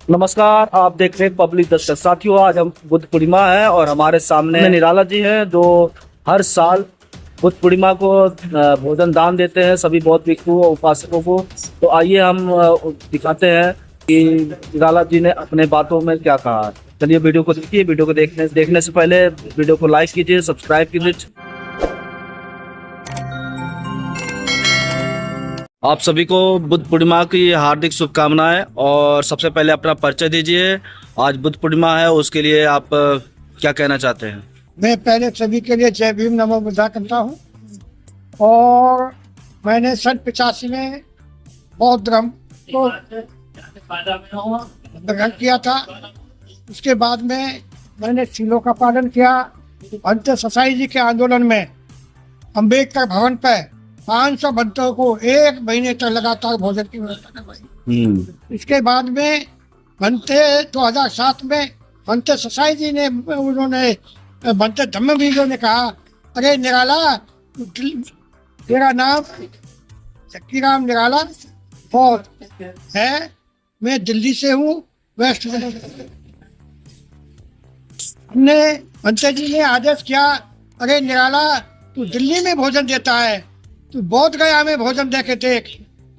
नमस्कार, आप देख रहे हैं पब्लिक दस्तक। साथियों, आज हम बुद्ध पूर्णिमा है और हमारे सामने निराला जी हैं जो हर साल बुद्ध पूर्णिमा को भोजन दान देते हैं सभी बौद्ध भिक्षुओं और उपासकों को। तो आइए हम दिखाते हैं कि निराला जी ने अपने बातों में क्या कहा। चलिए वीडियो को देखिए। वीडियो को देखने से पहले वीडियो को लाइक कीजिए, सब्सक्राइब कीजिए। आप सभी को बुद्ध पूर्णिमा की हार्दिक शुभकामनाएं। और सबसे पहले अपना परिचय दीजिए। आज बुद्ध पूर्णिमा है, उसके लिए आप क्या कहना चाहते हैं? मैं पहले सभी के लिए जय भीम नमो बुद्धा करता हूँ। और मैंने सन 85 में बौद्ध धर्म को ग्रहण किया था। उसके बाद में मैंने सीलों का पालन किया। अंत ससाई जी के आंदोलन में अम्बेडकर भवन पर 500 बंदों को 1 महीने तक लगातार भोजन की व्यवस्था करवाई। इसके बाद में बनते 2007 में बनते ससाई जी ने उन्होंने बनते धम्मवीरों ने कहा, अरे निराला, तेरा नाम शक्तिराम निराला बौद्ध है, मैं दिल्ली से हूँ, वेस्ट बंगाल। हमने बनते जी ने आदेश किया, अरे निराला, तू दिल्ली में भोजन देता है, तू बोध गया में भोजन दे के देख।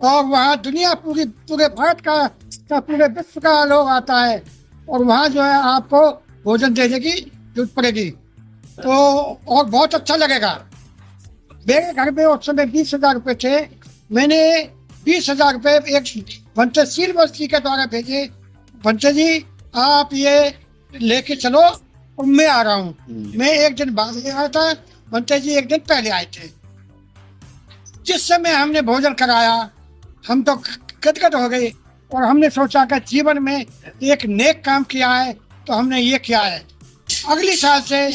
और वहाँ दुनिया पूरे भारत का पूरे विश्व का लोग आता है और वहाँ जो है आपको भोजन देने की जरूरत पड़ेगी तो और बहुत अच्छा लगेगा। मेरे घर में उस समय 20,000 रुपये थे। मैंने 20,000 रुपये एक बनते सील बस्ती के द्वारा भेजे। बनते जी, आप ये लेके चलो और मैं आ रहा हूँ। मैं एक दिन बाद में आया था, बनते जी एक दिन पहले आए थे। जिस समय हमने भोजन कराया हम तो गदगद हो गए और हमने सोचा कि जीवन में एक नेक काम किया है तो हमने ये किया है। अगली साल से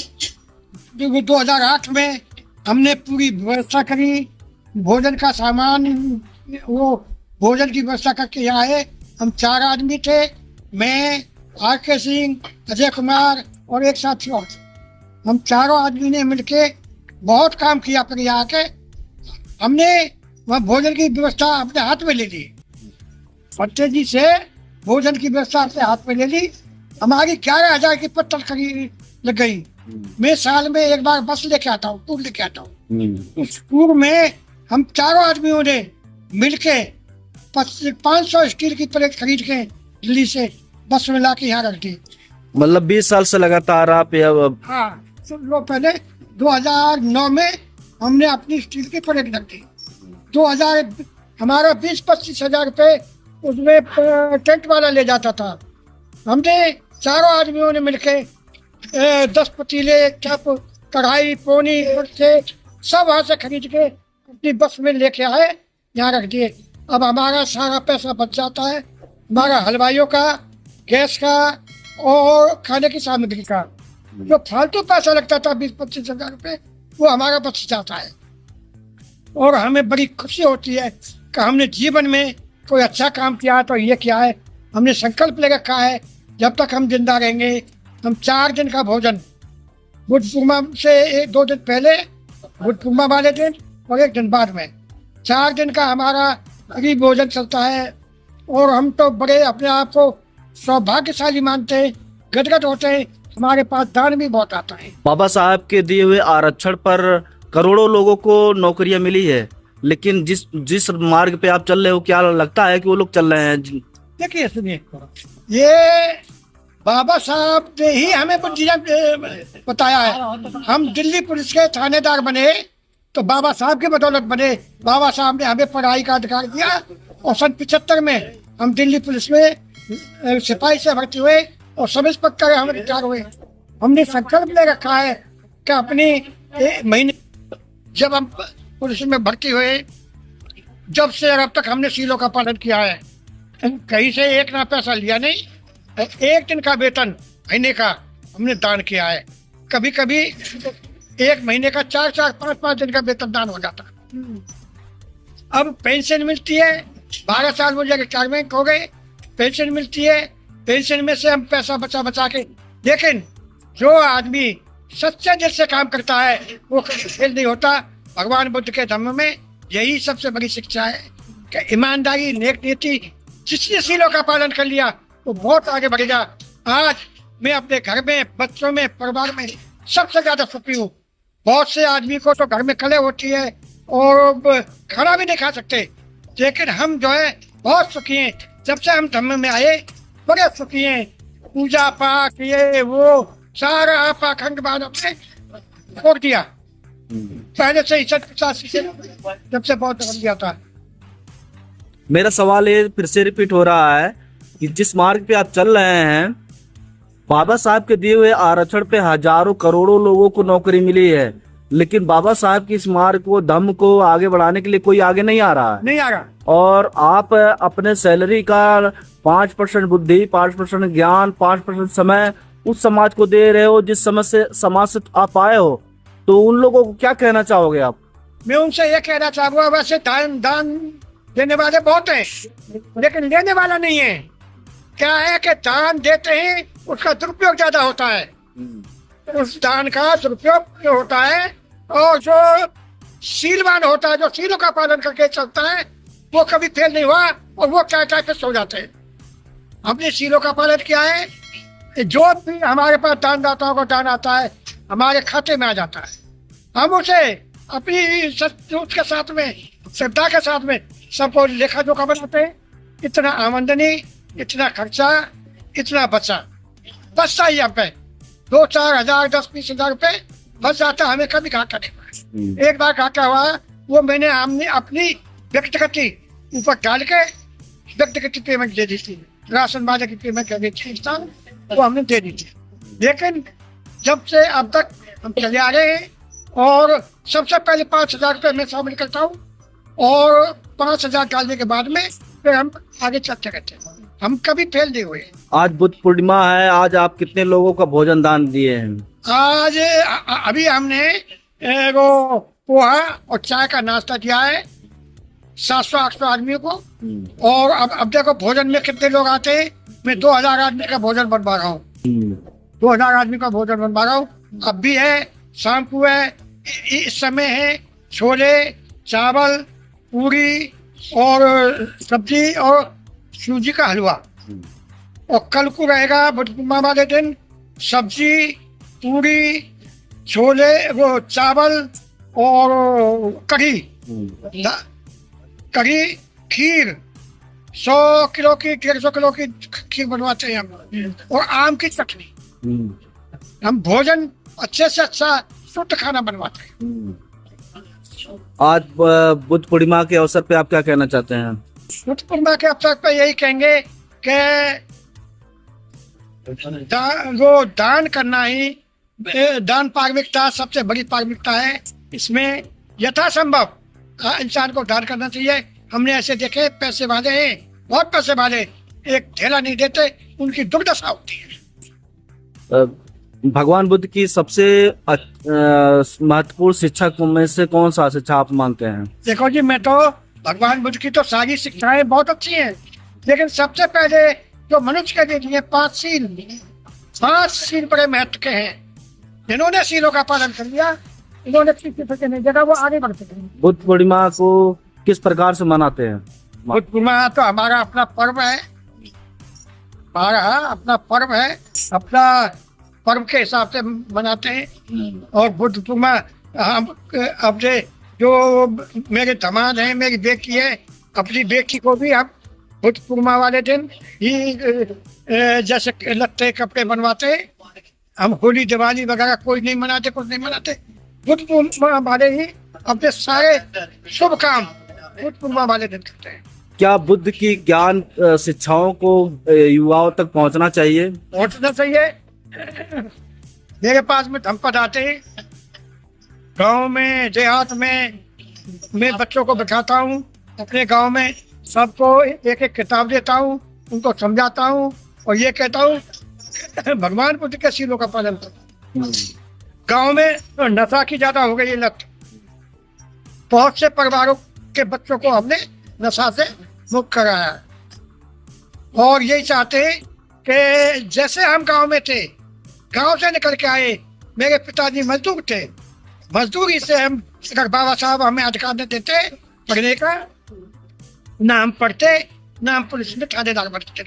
2008 में हमने पूरी व्यवस्था करी, भोजन का सामान, वो भोजन की व्यवस्था करके आए। हम 4 आदमी थे, मैं, RK सिंह, अजय कुमार और एक साथी और। हम चारों आदमी ने मिलके बहुत काम किया। फिर यहाँ के हमने वहाँ भोजन की व्यवस्था अपने हाथ में ले ली। पट्टे जी से भोजन की व्यवस्था अपने हाथ में ले ली। हमारी 11,000 की पत्थर खरीद लग गई। मैं साल में एक बार बस लेके आता हूँ, टूर लेके आता हूँ। उस टूर में हम चारों आदमियों ने मिलके 500 स्टील की प्लेट खरीद के दिल्ली से बस में ला के यहाँ रख दी। मतलब 20 साल से लगातार आप? हाँ, सुन लो, पहले 2009 में हमने अपनी स्टील की प्लेट रख दी। 2000 हमारा 20-25 हजार रुपये उसमें टेंट वाला ले जाता था। हमने चारों आदमियों ने मिलके 10 पतीले, कप, कढ़ाई, पोनी, बर्थे सब वहाँ से खरीद के अपनी बस में लेके आए, यहाँ रख दिए। अब हमारा सारा पैसा बच जाता है, हमारा हलवाइयों का, गैस का और खाने की सामग्री का। जो फालतू पैसा लगता था 20-25 हजार रुपये, वो हमारा बच जाता है। और हमें बड़ी खुशी होती है कि हमने जीवन में कोई अच्छा काम किया है। तो ये किया है, हमने संकल्प ले रखा है, जब तक हम जिंदा रहेंगे हम 4 दिन का भोजन, बुद्ध पूर्णिमा से 2 दिन पहले, बुद्ध पूर्णिमा वाले दिन और 1 दिन बाद में, 4 दिन का हमारा फ्री भोजन चलता है। और हम तो बड़े अपने आप को सौभाग्यशाली मानते हैं, गदगद होते हैं। हमारे पास दान भी बहुत आता है। बाबा साहब के दिए हुए आरक्षण पर करोड़ों लोगों को नौकरियां मिली है, लेकिन जिस मार्ग पे आप चल रहे हो, क्या लगता है कि वो लोग चल रहे हैं? देखिए, सुनिए, ये बाबा साहब ने ही हमें बताया है। हम दिल्ली पुलिस के थानेदार बने तो बाबा साहब की बदौलत बने। बाबा साहब ने हमें पढ़ाई का अधिकार दिया और सन 75 में हम दिल्ली पुलिस में सिपाही से भर्ती हुए और सब इंस्पेक्टर हम रिटायर हुए। हमने संकल्प ले रखा है कि अपनी 1 महीने जब हम पुलिस में भर्ती हुए, जब से अब तक हमने सीलों का पालन किया है। कहीं से एक ना पैसा लिया नहीं, 1 दिन का वेतन महीने का हमने दान किया है। कभी कभी 1 महीने का 4-4, 5-5 दिन का वेतन दान हो जाता। अब पेंशन मिलती है, 12 साल मुझे रिटायरमेंट हो गए, पेंशन मिलती है। पेंशन में से हम पैसा बचा के, लेकिन जो आदमी सच्चे दिल से काम करता है वो कभी फेल नहीं होता। भगवान बुद्ध के धर्म में यही सबसे बड़ी शिक्षा है कि ईमानदारी, नेक नीति, जिसने सीलों का पालन कर लिया वो बहुत आगे बढ़ेगा। आज मैं अपने घर में, बच्चों में, परिवार में सबसे ज्यादा सुखी हूँ। बहुत से आदमी को तो घर में कले होती है और खाना भी नहीं खा सकते, लेकिन हम जो है बहुत सुखी हैं। जब से हम धर्म में आए बड़े सुखी हैं। पूजा पाठ ये वो सारा पाखंड बाद हमने छोड़ दिया। पहले से 50 से जब से बहुत धर्म दिया था। मेरा सवाल ये फिर से रिपीट हो रहा है कि जिस मार्ग पे आप चल रहे हैं, बाबा साहब के दिए हुए आरक्षण पे हजारों करोड़ों लोगों को नौकरी मिली है, लेकिन बाबा साहब की इस मार्ग को, धम्म को आगे बढ़ाने के लिए कोई आगे नहीं आ रहा है। नहीं आ रहा। और आप अपने सैलरी का 5% बुद्धि, 5% ज्ञान, 5% समय उस समाज को दे रहे हो जिस समय से समाज से आप आए हो, तो उन लोगों को क्या कहना चाहोगे आप? मैं उनसे ये कहना चाहूंगा, वैसे दान देने वाले बहुत हैं, लेकिन लेने वाला नहीं है। क्या है कि दान देते हैं, उसका दुरुपयोग ज्यादा होता है। उस दान का दुरुपयोग होता है, और जो शीलवान होता है, जो शीलों का पालन करके चलता है, वो कभी फेल नहीं हुआ और वो टाइम पे सो जाते हैं। हमने शीलों का पालन किया है। जो भी हमारे पास दानदाताओं को दान आता है, हमारे खाते में आ जाता है। हम उसे अपनी उसके साथ में, श्रद्धा के साथ में सबको लेखा जोखा बनाते हैं। इतना आमदनी, इतना खर्चा, इतना बचा, बचता ही हम पे 2-4 हजार, 10-20 हजार रुपए बच जाता। हमें कभी घाटा नहीं हुआ। एक बार घाटा हुआ, वो हमने अपनी व्यक्तिगत ऊपर डाल के व्यक्तिगत पेमेंट दे दी थी। राशन वाले की पेमेंट कर दी थी, वो हमने दे दी थी। लेकिन जब से अब तक हम चले आ रहे हैं, और सबसे पहले 5,000 रुपये मैं शामिल करता हूँ, और 5,000 डालने के बाद में फिर हम आगे चलते रहते हैं। हम कभी फेल नहीं हुए। आज बुद्ध पूर्णिमा है, आज आप कितने लोगों का भोजन दान दिए हैं? आज अभी हमने वो पोहा और चाय का नाश्ता दिया है 700-800 आदमियों को। और अब देखो भोजन में कितने लोग आते हैं। मैं 2,000 आदमी का भोजन बनवा रहा हूँ। 2,000 आदमी का भोजन बनवा रहा हूँ। अब भी है, शाम को है, इस समय है छोले, चावल, पूरी और सब्जी और सूजी का हलवा। और कल को रहेगा बुद्ध पूर्णिमा वाले दिन सब्जी, पूरी, छोले, वो चावल और कढ़ी, खीर 100 किलो की, 150 किलो की खीर बनवाते हैं हम, और आम की चटनी। हम भोजन अच्छे से अच्छा शुद्ध खाना बनवाते हैं। आज बुद्ध पूर्णिमा के अवसर पे आप क्या कहना चाहते हैं? बुद्ध पूर्णिमा के अवसर पे यही कहेंगे कि वो दान करना ही, दान पारमिकता सबसे बड़ी पारमिकता है। इसमें यथासंभव इंसान को दान करना चाहिए। हमने ऐसे देखे पैसे वाले हैं, बहुत पैसे वाले, एक ढेला नहीं देते, उनकी दुर्दशा होती है। भगवान बुद्ध की सबसे महत्वपूर्ण शिक्षा में से कौन सा शिक्षा आप मानते हैं? देखो जी, मैं तो भगवान बुद्ध की तो सारी शिक्षाएं बहुत अच्छी हैं, लेकिन सबसे पहले जो मनुष्य के लिए 5 सील बड़े महत्व के हैं। इन्होंने सीलों का पालन कर लिया, इन्होंने किसी से नहीं देखा, वो आगे बढ़ते हैं। बुद्ध पूर्णिमा को किस प्रकार से मनाते हैं? बुद्ध पूर्णिमा तो हमारा अपना पर्व है, हमारा अपना पर्व है, अपना पर्व के हिसाब से मनाते हैं। और बुद्ध पूर्णिमा हम अपने जो मेरे दामाद हैं, मेरी बेटी है, अपनी बेटी को भी हम बुद्ध पूर्णिमा वाले दिन ही जैसे लगते कपड़े बनवाते हैं। हम होली, दिवाली वगैरह कोई नहीं मनाते, कुछ नहीं मनाते। बुद्ध पूर्णिमा वाले ही अपने सारे शुभ काम बुद्ध पूर्णिमा वाले दिन करते हैं। क्या बुद्ध की ज्ञान शिक्षाओं को युवाओं तक पहुंचना चाहिए? पहुंचना चाहिए। मेरे पास में धम्पद आते हैं, गांव में, देहात में, मैं बच्चों को बिठाता हूँ। अपने गांव में सबको एक एक किताब देता हूँ, उनको समझाता हूँ, और ये कहता हूँ भगवान बुद्ध के सीलों का पालन करो। गांव में तो नशा की ज्यादा हो गई लत। बहुत से परिवारों के बच्चों को हमने नशा से मुक्त कराया है। और यही चाहते हैं कि जैसे हम गांव में थे, गांव से निकल के आए, मेरे पिताजी मजदूर थे, मजदूरी से हम, अगर बाबा साहब हमें अधिकार नहीं देते पढ़ने का, ना हम पढ़ते, ना हम पुलिस में थानेदार बनते।